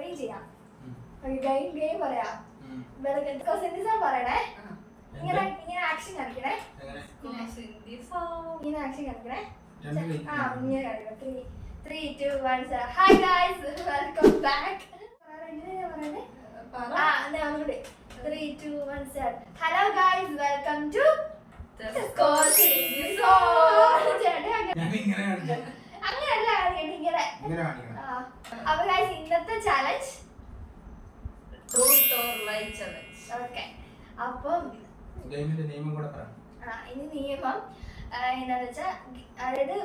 Game ചെയ്യാം. Game പറയാം. പറയണേ. ഇങ്ങനെ ആക്ഷൻ കാണിക്കണേ. ഇങ്ങനെ ആക്ഷൻ കാണിക്കണേ. ഇങ്ങനെ കാണിക്കണം. 3, 2, 1 ഹായ് ഗൈസ് വെൽക്കം ബാക്ക്. ഒന്നുകൂടി 3, 2, 1 ഹലോ ഗൈസ് വെൽക്കം ടു അങ്ങനെയല്ല ഇങ്ങനെ. അപ്പൊ ഗൈസ് ഇന്നത്തെ ചാലഞ്ച് ഓക്കെ. അപ്പം ഇനി നിയമം എന്താന്ന് വെച്ചാ അതായത്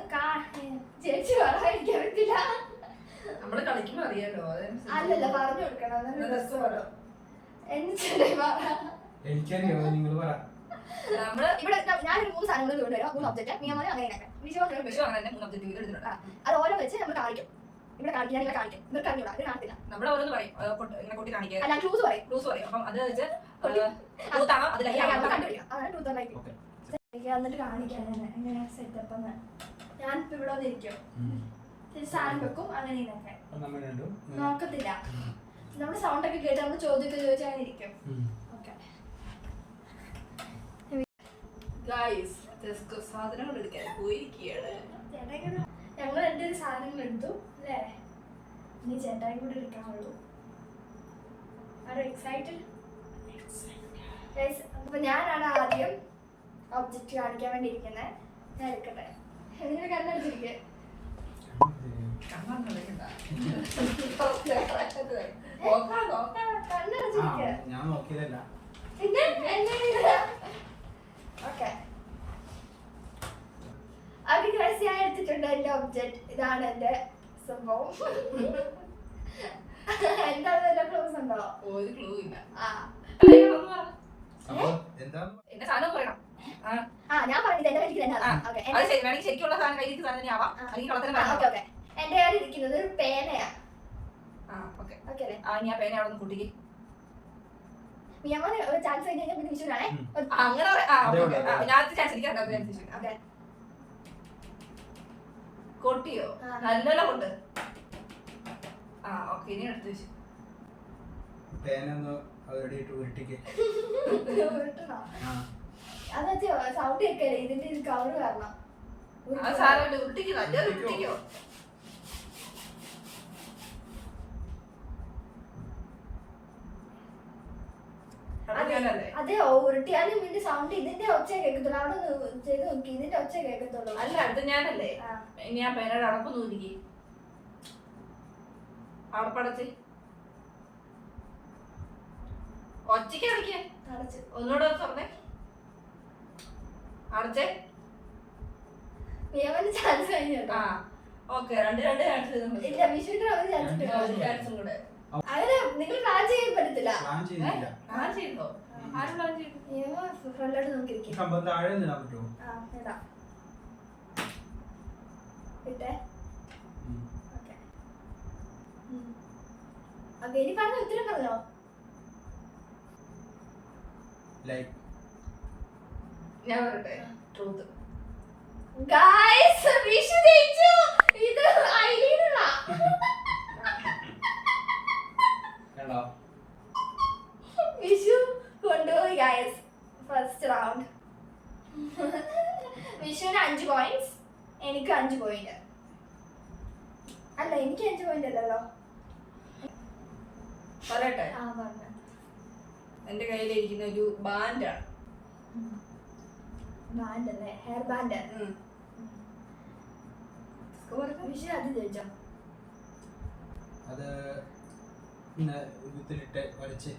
ചേച്ചി പറയാതിരിക്കാൻ പറ്റില്ല. നമ്മള് കളിക്കുമ്പോ അറിയാലോ. അല്ലല്ല പറഞ്ഞു കൊടുക്കണം. നമ്മള് ഇവിടെ ഞാനൊരു 3 സാധനങ്ങൾ കൊണ്ടുവരാം. 3 ഒബ്ജക്റ്റ് നിയമം അങ്ങനെ അത് ഓരോ വെച്ച് നമ്മൾ കാണിക്കും. ഇവിടെ കാണിക്കാൻ ഇവിടെ കാണിക്കും. ഇവർക്ക് അറിഞ്ഞൂടാ, ഇത് കാണത്തില്ല. നമ്മൾ ഓരോന്ന് പറയും, കൊട്ടി കാണിക്കുക. അല്ല ക്ലൂസ് പറയും. അപ്പം അത് വെച്ച് എന്നിട്ട് കാണിക്കാൻ എങ്ങനെ സെറ്റപ്പ് എന്ന്. ഞാനിപ്പോ ഇവിടെ വന്നിരിക്കും, സാധനം വെക്കും, അങ്ങനെ ഇതൊക്കെ നോക്കത്തില്ല. നമ്മുടെ സൗണ്ട് ഒക്കെ കേട്ട് നമ്മൾ ചോദ്യമൊക്കെ ചോദിച്ചാൽ അങ്ങനെ ഇരിക്കും. സാധനങ്ങൾ എടുക്കാൻ പോയിരിക്കുകയാണ്. ഞങ്ങൾ എൻ്റെ ഒരു സാധനങ്ങൾ എടുത്തു അല്ലേ? ഇനി ചേട്ടായി കൂടെ എടുക്കാനുള്ളൂ. എക്സൈറ്റഡ്. അപ്പൊ ഞാനാണ് ആദ്യം ഒബ്ജക്റ്റ് കാണിക്കാൻ വേണ്ടി ഇരിക്കുന്നത്. ഞാൻ എടുക്കട്ടെ. നിങ്ങൾ കണ്ണടിച്ചിരിക്കുക. ഞാൻ എടുത്തിട്ടുണ്ട് എന്റെ ഒബ്ജക്റ്റ്. ഇതാണ് എന്റെ സംഭവം. എന്താണ് വല്ല ക്ലൂസ് ഉണ്ടോ? ഒരു ക്ലൂ ഇല്ല. ഞാൻ പറഞ്ഞത് എന്റെ ശരിക്കുള്ള സാധനം കയ്യിൽ സാധനം ആവാം. എന്റെ കയ്യിൽ ഇരിക്കുന്നത് ഒരു പേനയാ. ഞാൻ പേന അവിടെ നിന്ന് കുട്ടിക്ക് ചാൻസ് കഴിഞ്ഞാൽ പിന്നെ വിഷുവിനാണേ. അങ്ങനെ കൊട്ടിയോ? നല്ലോണം കൊണ്ട്. ഇനി എടുത്ത് വെച്ചു. സൗണ്ട് കേൾക്കല്ലേ ഇതിന്റെ കവർ കാരണം. ഉരുട്ടിക്കോ, നല്ലൊരു ഉരുട്ടിക്കോ. അതെ, ഉരുട്ടിയാലും ഇതിന്റെ സൗണ്ട് ഇതിന്റെ ഒച്ച കേൾക്കത്തുള്ളൂ. അവിടെ ചെയ്ത് നോക്കി, ഇതിന്റെ ഒച്ച കേൾക്കത്തുള്ളൂ. അല്ല, അടുത്ത് ഞാനല്ലേ. ഞാൻ പേനയുടെ അടപ്പ് നൂലിക്ക് അടപ്പടച്ച് ഒച്ചയ്ക്ക് അടയ്ക്ക. ഒന്നുകൂടെ തുറന്നേ. അടച്ചേ. ചാൻസ് കഴിഞ്ഞു. ഓക്കെ, രണ്ട് ചാൻസ് കൂടെ. അങ്ങനെ നിങ്ങൾ പ്ലാൻ ചെയ്യാൻ പറ്റത്തില്ല. പ്ലാൻ ചെയ്തോ? ആരും പ്ലാൻ ചെയ്തു? ഫ്രണ്ടിലോട്ട് നോക്കിയിരിക്കും. ഇനി പറഞ്ഞ ഉത്തരം പറഞ്ഞോ? ഞാൻ പറയട്ടെ, ട്രൂത്ത്. ഗൈസ്, വിഷു ജയിച്ചു. ഇത് ഐലീനറാ. വിഷു കൊണ്ടുപോയി ഗൈസ് ഫസ്റ്റ് റൗണ്ട്. വിഷുവിന് 5 പോയിന്റ്സ്, എനിക്ക് 5 പോയിന്റ്. അല്ല, എനിക്ക് 5 പോയിന്റ് അല്ലല്ലോ. പറയട്ടെ, എന്റെ കയ്യിലിരിക്കുന്ന ഒരു ബാൻഡാണ്. ബാൻഡ് അല്ലേ? Hair band. വിഷു അത് ജയിച്ചോ? അത് വലിച്ച്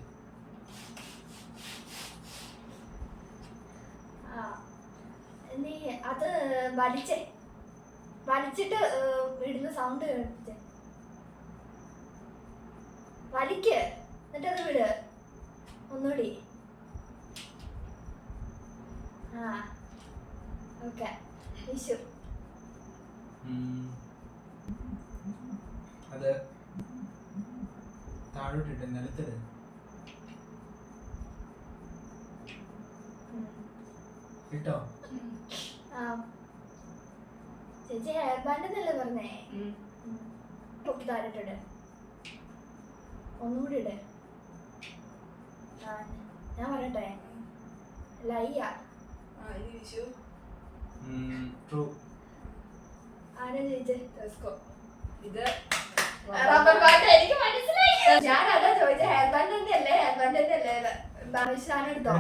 നീ അത് വലിച്ചിട്ട് ഇടുന്ന സൗണ്ട് കേട്ടിട്ട് വലിക്ക്, എന്നിട്ടത് വിട് ഒന്നുകൂടി. ഓക്കെ, വിഷു. അത് താഴോട്ടിട്ട് നിലത്തിട്. ഇട്ടോ? ചേച്ചി ഹെയർ ബാൻഡ് എന്നല്ലേ പറഞ്ഞേ? പൊക്കി താഴോട്ടിട്ട്. ഒന്നുകൂടി ഇടേ. ഞാൻ പറയട്ടെ, ലയ്യ. ട്രൂ. ആരാ ചോദിച്ചേ? ഇത് റബ്ബർ ബാൻഡ്. എനിക്ക് മനസ്സിലായി. ഞാൻ അതാ ചോദിച്ചേ, ഹെയർ ബാൻഡ് തന്നെ അല്ലേ? ഹെയർ ബാൻഡ് തന്നെ അല്ലേ? സാധനം എടുത്തോ?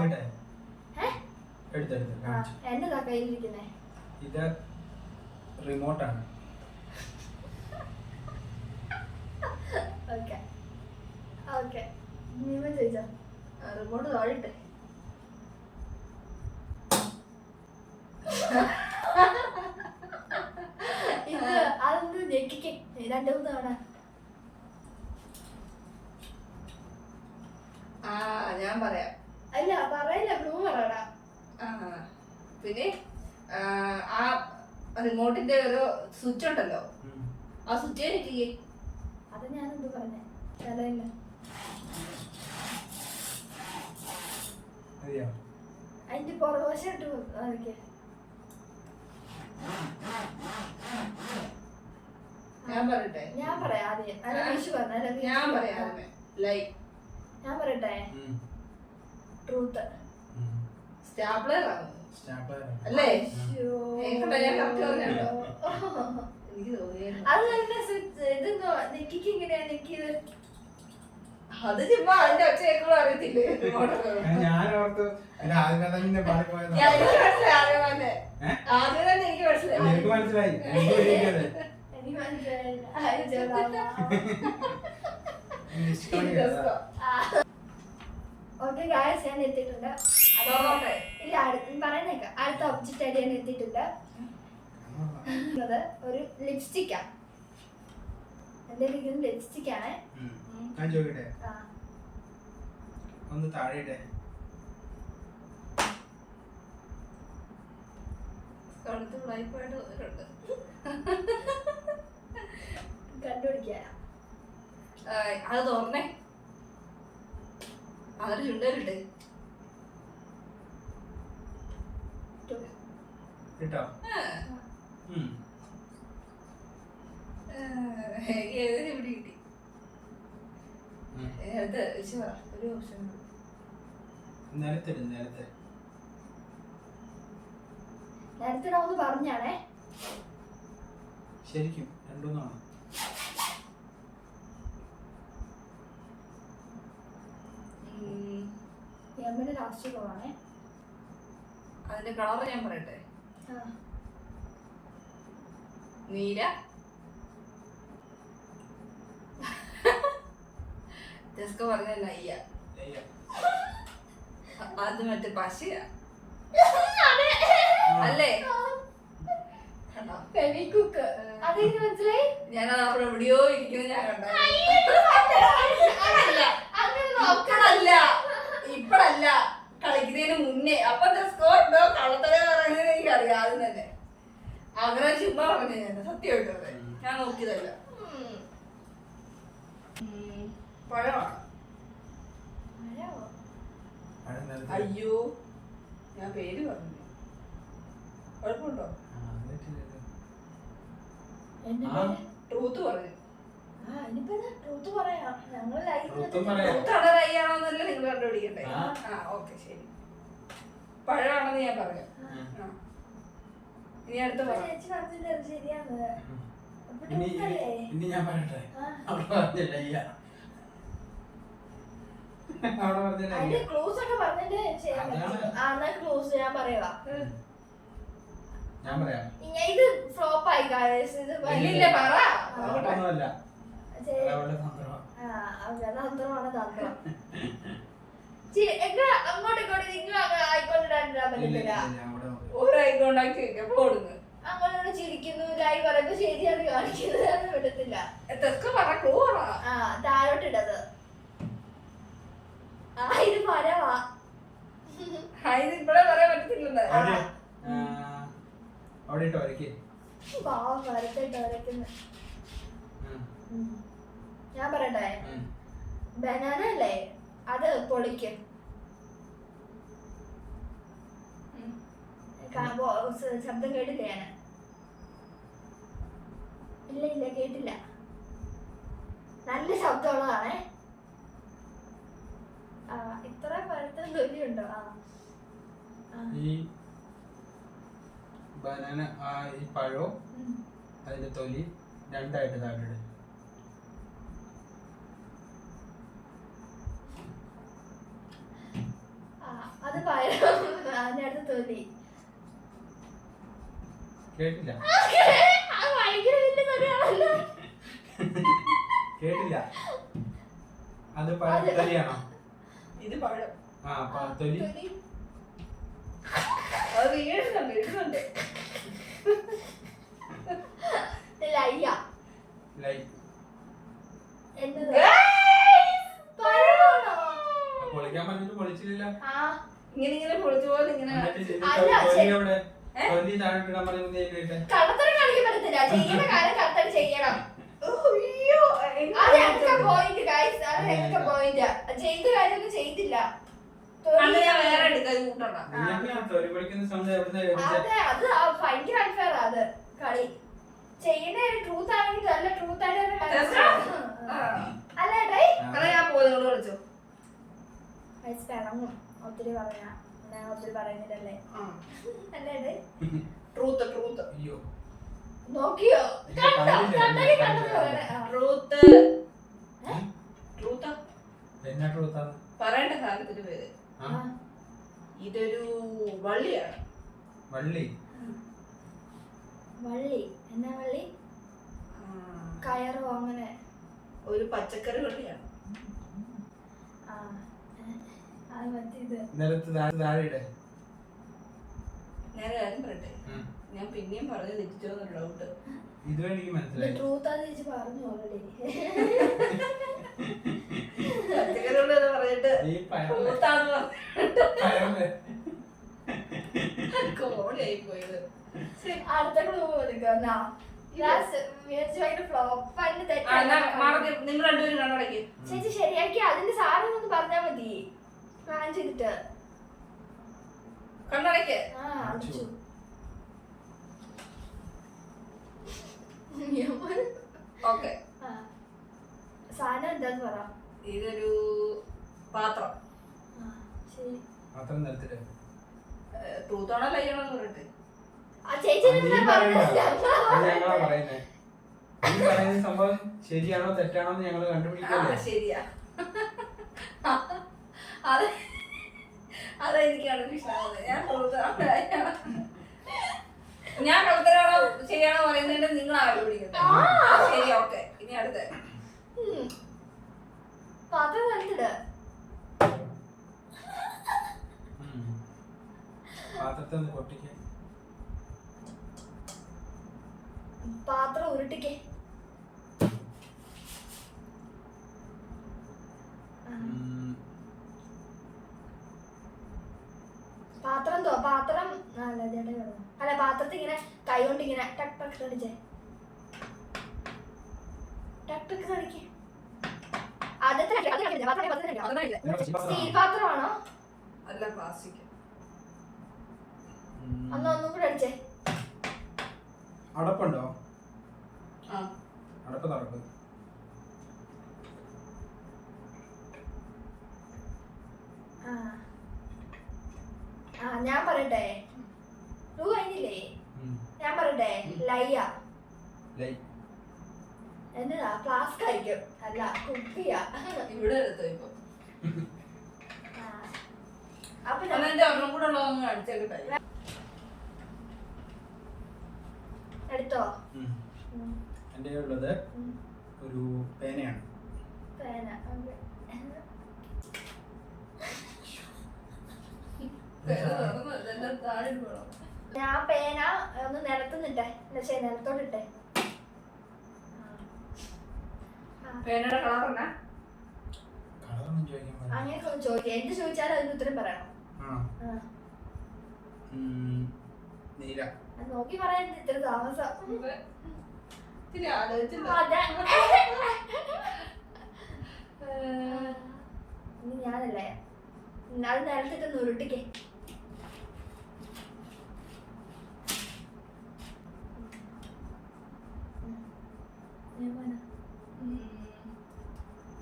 എന്നതാ കയ്യിലിരിക്കുന്നേ? ഇത് റിമോട്ടാണ്. ഓക്കെ ഓക്കെ, നീമ ചോദിച്ചോ. റിമോട്ട് തോളിട്ടെ. ഇത് അതൊന്ന് ഞെക്കിക്കേ 2-3 തവണ. ഞാൻ പറയാം. അല്ല പറയില്ല, ബ്ലൂ പറയടാ. പിന്നെ ആ റിമോട്ടിന്റെ ഒരു സ്വിച്ച് ഉണ്ടല്ലോ, ആ സ്വിച്ച് ഞെക്കിക്കേ. അത് ഞാനെന്ത് പറഞ്ഞേ? തലയില്ല. അതിന്റെ പുറവശം ഇട്ട് അതൊക്കെ. ഞാൻ പറയട്ടെ? ഞാൻ പറയാം ആദ്യം. അല്ല വിഷു പറഞ്ഞ. ഞാൻ പറയാം. ഞാൻ പറയട്ടെ, ട്രൂത്ത്. സ്റ്റാപ്ലർ അല്ലേ? അത് തന്നെ സ്വിച്ച്. ഇതെന്നോ നെക്കിക്ക് ഇങ്ങനെയാ നെക്കിയത്. അത് ചുമ്മാ അതിന്റെ ഒച്ച കേൾക്കുമ്പോൾ അറിയത്തില്ലേ? ഞാനോർത്ത് ആദ്യമേ തന്നെ പാടിപ്പോയത്. ആദ്യം തന്നെ എനിക്ക് മനസ്സിലായി. എനിക്ക് മനസ്സിലായി. എനിക്ക് മനസ്സിലായില്ല. ഓക്കെ ഗായ്സ്, ഞാൻ എത്തിയിട്ടുണ്ട്. ഇല്ല, പറയുന്നേക്ക. അടുത്ത ഒബ്ജക്റ്റ് ആയിട്ട് ഞാൻ എത്തിയിട്ടുണ്ട്. ഒരു ലിപ്സ്റ്റിക്കാ. എന്റെ ഇരിക്കുന്നത് ലിപ്സ്റ്റിക് ആണ്. ഞാൻ ചോദിക്കട്ടെ? ഒന്ന് താഴെയിട്ടെ. കണ്ടുപിടിക്കാ. അത് തോന്നേ. അതൊരു ചുണ്ടലിട്ടെ. കിട്ടോ? ഇവിടെ കിട്ടി. ഒരു ഓപ്ഷൻ നിലത്തിട്. നിലത്ത് നേരത്തിടാവുന്ന പറഞ്ഞാണേ. ശരിക്കും 2-3 എമ്മയുടെ ലാസ്റ്റ് പോവാണേ. അതിന്റെ കളർ ഞാൻ പറയട്ടെ? നീല. ജസ്ക പറഞ്ഞ ലയ്യ. അത് മറ്റേ പശയാ അല്ലേ? ഫെവിക്വിക്ക്. അതെനിക്ക് മനസ്സിലായി. ഞാൻ അവിടെ എവിടെയോ ഇരിക്കുന്നത് ഞാൻ കണ്ടല്ല. ഇപ്പഴല്ല, കളിക്കുന്നതിന് മുന്നേ. അപ്പൊ സ്കോർ ഉണ്ടോ കള്ളത്തല പറയുന്നത് എനിക്കറിയാം. ആദ്യം തന്നെ അങ്ങനെ ചുമ്മാ പറഞ്ഞു. ഞാൻ സത്യമായിട്ട് ഞാൻ നോക്കിയതല്ല. പഴമാണ്. അയ്യോ, ഞാൻ പേര് പറഞ്ഞു. കുഴപ്പമുണ്ടോ? ട്രൂത്ത് പറഞ്ഞു. ട്രൂത്ത് പറയാം. ഞങ്ങൾ ലയ്യാണോന്നല്ലേ നിങ്ങൾ കണ്ടുപിടിക്കണ്ടേ? ഓക്കെ ശരി. പഴമാണെന്ന് ഞാൻ പറയാം. ഇനി അടുത്ത ശരിയാണ്. ഇനി ഞാൻ പറയട്ടെ? അവിടെ പറഞ്ഞില്ല. ക്ലൂസ് ഒക്കെ പറഞ്ഞിട്ട് ക്ലൂസ് ഞാൻ പറയാ. ഞാൻ പറയാം. ഇത് ഫ്ലോപ്പ് ആയി. തന്ത്രമാണ് തന്ത്രം. അങ്ങോട്ട് ഇങ്ങോട്ട് നിങ്ങൾ ആയിക്കൊണ്ടിടാൻ പറ്റില്ല. ഒരു ഐക്കോണ്ടാക്കി ഓടുന്നു. അങ്ങോട്ട് ചിരിക്കുന്നു. ലൈവ് പറയുമ്പോ ശരിയാണ് കാണിക്കുന്നത്. വിടത്തില്ല. താഴോട്ടിടത്. ഇത് മരവാ. ഇപ്പഴേ പറയാൻ പറ്റത്തില്ല. ഞാൻ പറയട്ടെ? ബനാന അല്ലേ? അത് പൊളിക്കും. ശബ്ദം കേട്ടില്ല ഞാൻ. ഇല്ല കേട്ടില്ല. നല്ല ശബ്ദമുള്ളതാണേ. ഇത്ര പഴുത്ത തൊലിയുണ്ടോ? ഈ ബനാന ഈ പഴവും അതിന്റെ തൊലി രണ്ടായിട്ട് താഴെ. അത് പഴം, അതിനടുത്ത് തൊലി. കേട്ടില്ല അത് ഭയങ്കര വലിയ തൊലിയാണല്ലോ. കേട്ടില്ല. അത് തൊലിയാണോ? ഇത് പഴം. തൊലി അത് വീഴുന്നുണ്ട്. ലയ്യ. ലൈ. എന്നത് പഴമാണോ? പൊളിക്കാൻ പറഞ്ഞിട്ട് പൊളിച്ചില്ല. ഇങ്ങനെ പൊളിച്ചു പോലെ ഇങ്ങനെ. തൊലി താഴെ ഇടാൻ പറഞ്ഞിട്ട് കള്ളത്തരം കാണിക്കാൻ പറ്റത്തില്ല. ചെയ്യുന്ന കാര്യം കറക്റ്റായിട്ട് ചെയ്യണം. അതൊക്കെ പോയിന്റ് ഗൈസ്, അതൊക്കെ പോയിന്റ്. ചെയ്ത കാര്യമൊന്നും ചെയ്തില്ല. വേറെ എടുക്കാൻ തൊലി പൊളിക്കുന്ന സൗണ്ട് എവിടെ? അതെ, അത് ഭയങ്കര അൺഫെയർ അത് കളി. ചെയ്യുന്ന ട്രൂത്ത് ആണെങ്കിൽ നല്ല ട്രൂത്ത് ആയിട്ട് അല്ലേ? ഞാൻ പോലും വിളിച്ചു പിണങ്ങും ഒത്തിരി പറയാ. ഞാൻ ഒത്തിരി പറയുന്നില്ലല്ലേ? അല്ലേ? Truth truth. അയ്യോ നോക്കിയോ? ട്രൂത്ത് ട്രൂത്ത് എന്നാ ട്രൂത്താണ് പറയേണ്ട സാധനത്തിന്റെ പേര്. ഇതൊരു വള്ളിയാണ്. വള്ളി. വള്ളി എന്നാ വള്ളി? കയറോ? അങ്ങനെ ഒരു പച്ചക്കറി വള്ളിയാണ്. നിലത്ത് താഴെ. ഞാൻ കാര്യം പറയട്ടെ, ഞാൻ പിന്നെയും പറഞ്ഞു തെറ്റിച്ചോന്നൊരു ഡൗട്ട്. ഇതുവരെ എനിക്ക് മനസ്സിലായി. ട്രൂത്താന്ന് ചേച്ചി പറഞ്ഞു ഓൾറെഡി. പച്ചക്കറി വള്ളി എന്ന് പറഞ്ഞിട്ട് ട്രൂത്താന്ന് കോടിയായി പോയത്. അടുത്ത ക്ലൂ കൊടുക്കുന്ന നിങ്ങൾ രണ്ടുപേരും കണ്ണടക്കി. ചേച്ചി ശരിയാക്കി അതിന്റെ സാധനം ഒന്ന് പറഞ്ഞാ മതി. പ്ലാൻ ചെയ്തിട്ട് കണ്ണടക്ക്. അടിച്ചു. ഓക്കെ, സാധനം എന്താന്ന് പറ. ഇതൊരു പാത്രം. ശരി, പാത്രം നിലത്തിട്ട്. ട്രൂത്താണോ ലയ്യാണോന്ന് പറയട്ടെ. ഞങ്ങളാ പറയുന്നേ. ഈ പറയുന്ന സംഭവം ശരിയാണോ തെറ്റാണോ എന്ന് ഞങ്ങള് കണ്ടുപിടിക്കല്ലേ? ശരിയാ. അതെനിക്കാണ് ഇഷ്ടമാവുന്നത്. ഞാൻ കള്ളത്തരാണോ ശരിയാണോ പറയുന്നതിന്റെ നിങ്ങൾ ആലോചിക്കുന്നത്. ശരി, ഓക്കെ. ഇനി അടുത്ത് പാത്രം നിലത്തിട്. പാത്രത്തെ ഒന്ന് പൊട്ടിക്കാൻ. പാത്രം ഉരുട്ടിക്കേ. പാത്രം പാത്രം അല്ല, പാത്രത്തിൽ ഇങ്ങനെ കൈ കൊണ്ട് ഇങ്ങനെ ടക്ക് ടക്ക് അടിച്ചേ. ടക്ക് ടക്ക് അടിക്കേ. സ്റ്റീൽ പാത്രമാണോ? അല്ല, പ്ലാസ്റ്റിക്. ഒന്നും കൂടെ അടിച്ചേ. അടപ്പുണ്ടോ? അടപ്പ് തുറക്ക്. ഞാൻ പറയട്ടെ, കഴിഞ്ഞില്ലേ? ഞാൻ പറയട്ടെ, ലയ്യ. എന്നതാ? ഫ്ലാസ്ക് ആയിരിക്കും. അല്ല, കുപ്പിയാ. ഇവിടെ എടുത്തോ ഇപ്പൊ. അപ്പൊ ഒരെണ്ണം കൂടെ ഉള്ളതൊന്നും അടിച്ചേക്കട്ടെ. എടുത്തോ? എൻ്റെ ഉള്ളത് ഒരു പേനയാണ്. പേന. ഞാൻ പേന ഒന്ന് നിലത്തുനിട്ടെ, നിലത്തോട്ടിട്ടെ. പേനയുടെ കളർ എന്നാ? അങ്ങനെ ചോദിക്കാം. എന്ത് ചോദിച്ചാലും അതിന് ഉത്തരം പറയണം. നീല. നോക്കി പറയാൻ ഇത്ര താമസം. ഞാനല്ലേ? അത് നിലത്തിട്ട് ഉരുട്ടിക്കേ.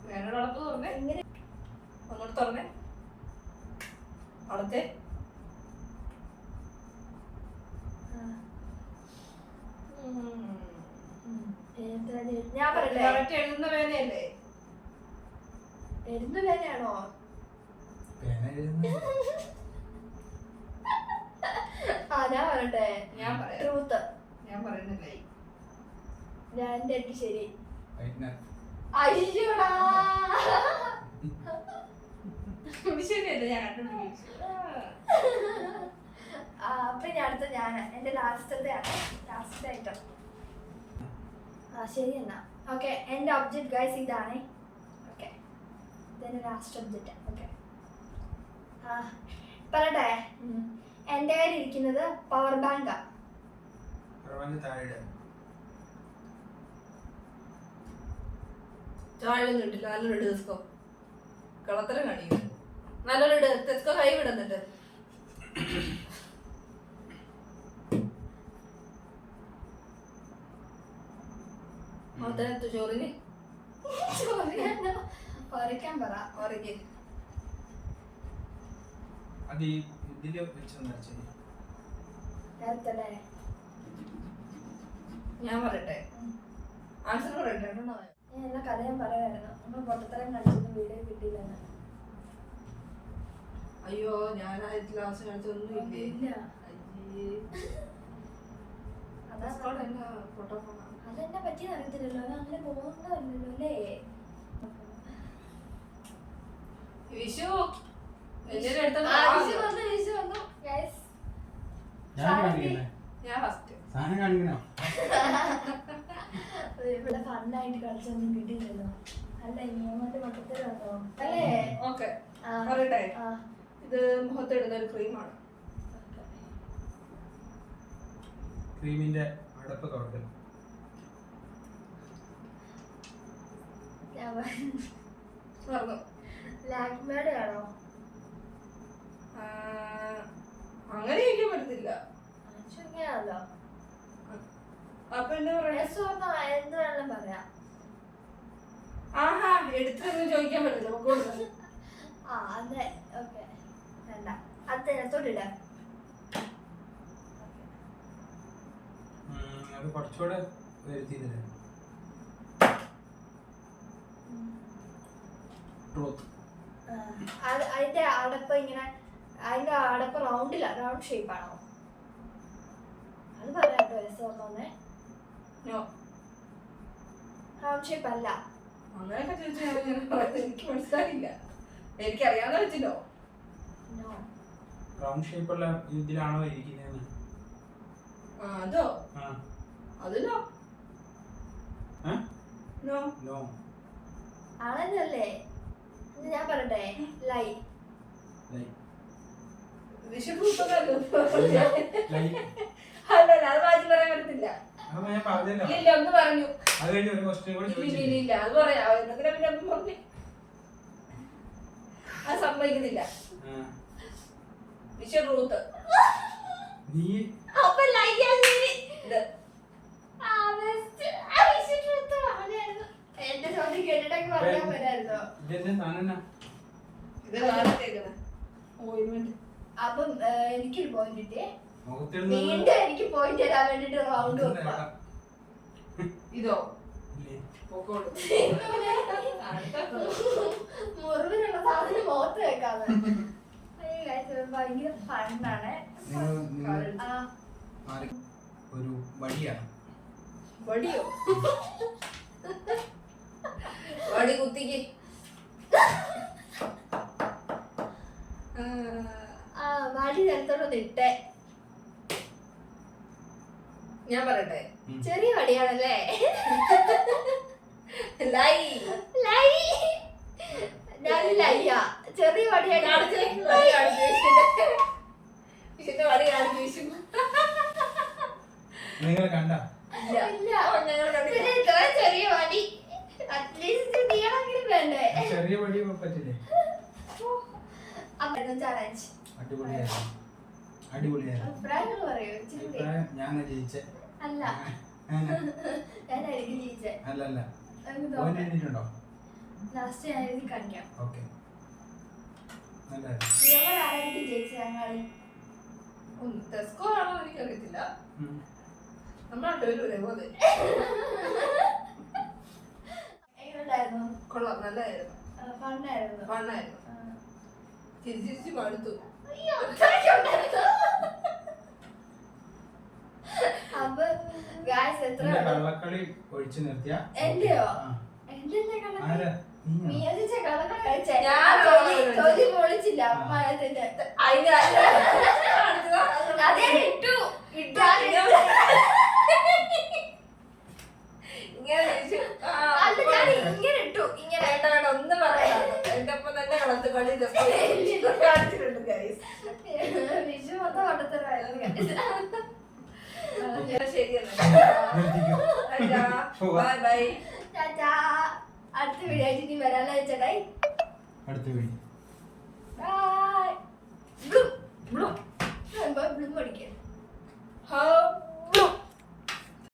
പേനയുടെ അടപ്പ് തുറന്നേ. ഒന്നുകൂടെ തുറന്നേ. ഞാൻ പറയട്ടെ, കറക്റ്റ് എഴുതുന്ന പേനയല്ലേ? എഴുതുന്ന പേനയാണോ? പേന എഴുതുന്നത് ഞാൻ പറയട്ടെ, ഞാൻ പറയാം. ട്രൂത്ത്. ഞാൻ പറയുന്നില്ലേ, ഞാൻ എനിക്ക് ശരി. വൈറ്റ്നർ. അയ്യോടാ, ശരിയല്ലേ? ഞാൻ കണ്ടുപിടിച്ചു. അപ്പൊ ഞാൻ അടുത്ത ഞാൻ എന്റെ ലാസ്റ്റത്തെ ഐറ്റം. ശരി എന്നാ. ഓക്കെ, എന്റെ ഒബ്ജക്റ്റ് ഗൈസ് ഇതാണ്. ഓക്കെ, ഇതെന്റെ ലാസ്റ്റ് ഒബ്ജക്റ്റ്. ഓക്കെ, പറയട്ടെ. എന്റെ കയ്യിൽ ഇരിക്കുന്നത് പവർ ബാങ്കാ. ചാഴൊന്നും ഇട്ടില്ല. നല്ലൊരു ടെസ്കോ കളത്തരം കാണിക്കുന്നു. നല്ലൊരു ടെസ്കോ കൈ വിടുന്നുണ്ട്. ചോറിന് ഒരയ്ക്കാൻ പറ. ഒരയ്ക്ക്. അത് ഈ ഇതില് വെച്ചൊന്ന് നേരത്തല്ലേ? ഞാൻ പറയട്ടെ, ആൻസർ പറയട്ടെ. ഞാൻ എല്ലാ കഥയും പറയായിരുന്നു. നമ്മൾ പൊട്ടത്തരം കളിച്ചൊന്നും വീഡിയോ കിട്ടിയില്ലെന്ന്. അയ്യോ, ഞാൻ ക്ലാസ് കളിച്ചൊന്നും ഇല്ലേ. ഇല്ല, അതെന്നെ പറ്റിയെന്ന് അറിയത്തില്ലല്ലോ. അത് അങ്ങനെ പോകുന്നതല്ലല്ലോ അല്ലേ? വിഷു വിഷു വന്നു ഗൈസ്. ഞാൻ ഫസ്റ്റ്. സാധനം കാണിക്കണോ? ഇവിടെ ഫണ്ണായിട്ട് കളിച്ചൊന്നും കിട്ടിയില്ലല്ലോ. അല്ല, ഇങ്ങോട്ട് പൊട്ടത്തരോ അല്ലേ? ഓക്കെ, പറയട്ടെ. ഇത് മുഖത്തിടുന്ന ഒരു ക്രീമാണ്. ക്രീമിന്റെ അടപ്പ് തുറക്കൽ. ലാക്മേയുടെ ആണോ? അങ്ങനെ ചോദിക്കാൻ പറ്റത്തില്ല. ചോദിക്കാനല്ലോ. അപ്പൊ എന്താ പറയാ? എന്ത് വേണം പറയാം. ആഹാ, എടുത്തൊന്നും ചോദിക്കാൻ പറ്റില്ല. അതെ. ഓക്കെ, വേണ്ട. അതിനകത്തോട്ടിട. അത് കുറച്ചുകൂടെ വരുത്തിയില്ലേ? അതിന്റെ അടപ്പ് ഇങ്ങനെ, അതിന്റെ അടപ്പ് റൗണ്ടിലാ, റൗണ്ട് ഷേപ്പ് ആണോ? അത് പറയാട്ടോ. റൗണ്ട് ഷേപ്പ് അല്ല. അങ്ങനെയൊക്കെ ചോദിച്ചാൽ എനിക്ക് മനസ്സിലായില്ല. എനിക്കറിയാവുന്ന വെച്ചിട്ടോ. റൗണ്ട് ഷേപ്പുള്ള ഇതിലാണോ ഇരിക്കുന്നത്? അതോ? അതിലോ? നോ. ആണെന്നല്ലേ? ഞാൻ പറയട്ടെ, ലൈ. അല്ലല്ല, അത് മാറ്റി പറയാൻ പറ്റത്തില്ല. ഇല്ല, ഒന്ന് പറഞ്ഞു. ഇല്ല, അത് പറയാം. എന്തെങ്കിലും പിന്നെ ഒന്നും പറഞ്ഞു. അത് സമ്മതിക്കുന്നില്ല. വിശ്വറൂത്ത്. അപ്പൊ ലൈ ഇത് എന്റെ ചോദ്യം കേട്ടിട്ടൊക്കെ പറയാൻ പറ്റായിരുന്നോ? അപ്പം എനിക്കൊരു പോയിന്റ് കിട്ടിയേ. വീണ്ടും എനിക്ക് പോയിന്റ് തരാൻ വേണ്ടിട്ട് റൗണ്ട് വെക്കാം. ഇതോ? മുറിവിനുള്ള സാധനം മുഖത്ത് വെക്കാന്ന്. ഭയങ്കര ഫണ്ണാണ്. ഒരു വടിയാണ്. വടിയോ? വടി കുത്തിക്ക്. വടി നേരത്തോടൊന്ന് ഇട്ടേ. ഞാൻ പറയട്ടെ, ചെറിയ വടിയാണല്ലേ? ലൈ. ലൈ. ഞാൻ ലയ്യ. ചെറിയ വടിയായിട്ട് നിങ്ങൾ കണ്ട? ചെറിയ വടി അറ്റ്ലീസ്റ്റ് നീളെങ്കിലും വേണ്ടേ? ചെറിയ വടി പറ്റില്ലേ? ചാലഞ്ച് അടിപൊളിയായിരുന്നു. അടിപൊളിയായിരുന്നു. അഭിപ്രായങ്ങൾ പറയൂ. ഞാൻ ജയിച്ചേ. അല്ല, ഞാനായിരിക്കും ജയിച്ചേ. അല്ലല്ല, എഴുതിയിട്ടുണ്ടോ? ലാസ്റ്റ് ഞാൻ എഴുതി കാണിക്കാം. ഓക്കെ, ആരായിരിക്കും ജയിച്ചത്? ഞങ്ങളി ടെസ്കോ ആണോ എനിക്കറിയത്തില്ല. നമ്മളെ പോലെ നല്ലതായിരുന്നു. ഫണ്ണായിരുന്നു. ഫണ്ണായിരുന്നു. ചിരിച്ചിരിച്ച് മടുത്തു. അയ്യോ, അത്രയ്ക്കുണ്ടായിരുന്നു. അപ്പൊ ഗായ്സ് എത്ര കള്ളക്കളി ഒഴിച്ചു നിർത്തിയ എന്റെയോ എന്റെ ആരാ മിയ ചേച്ചി കള്ളക്കളി കളിച്ചേ. ഞാൻ തൊലി പൊളിച്ചില്ല മഴത്തിന്റെ. അതിന് അതേ ഇട്ടു ഇങ്ങനെ ചോദിച്ചു. അല്ല ഞാൻ ഇങ്ങനെ ഇട്ടു ഇങ്ങനെ. വേണ്ട വേണ്ട ഒന്നും പറയാം. എന്റെ ഒപ്പം തന്നെ കളത്ത് കളി കാണിച്ചിട്ടുണ്ട് ഗൈസ്. വിഷു മൊത്തം കൊണ്ടത്തരായിരുന്നു. ശരിയല്ല. Bye bye. അടുത്ത വീഡിയോ ആയിട്ട് ഇനി വരാനോ ചേട്ടായി. അടുത്ത video bye. Blue blue blue അടിക്കുക.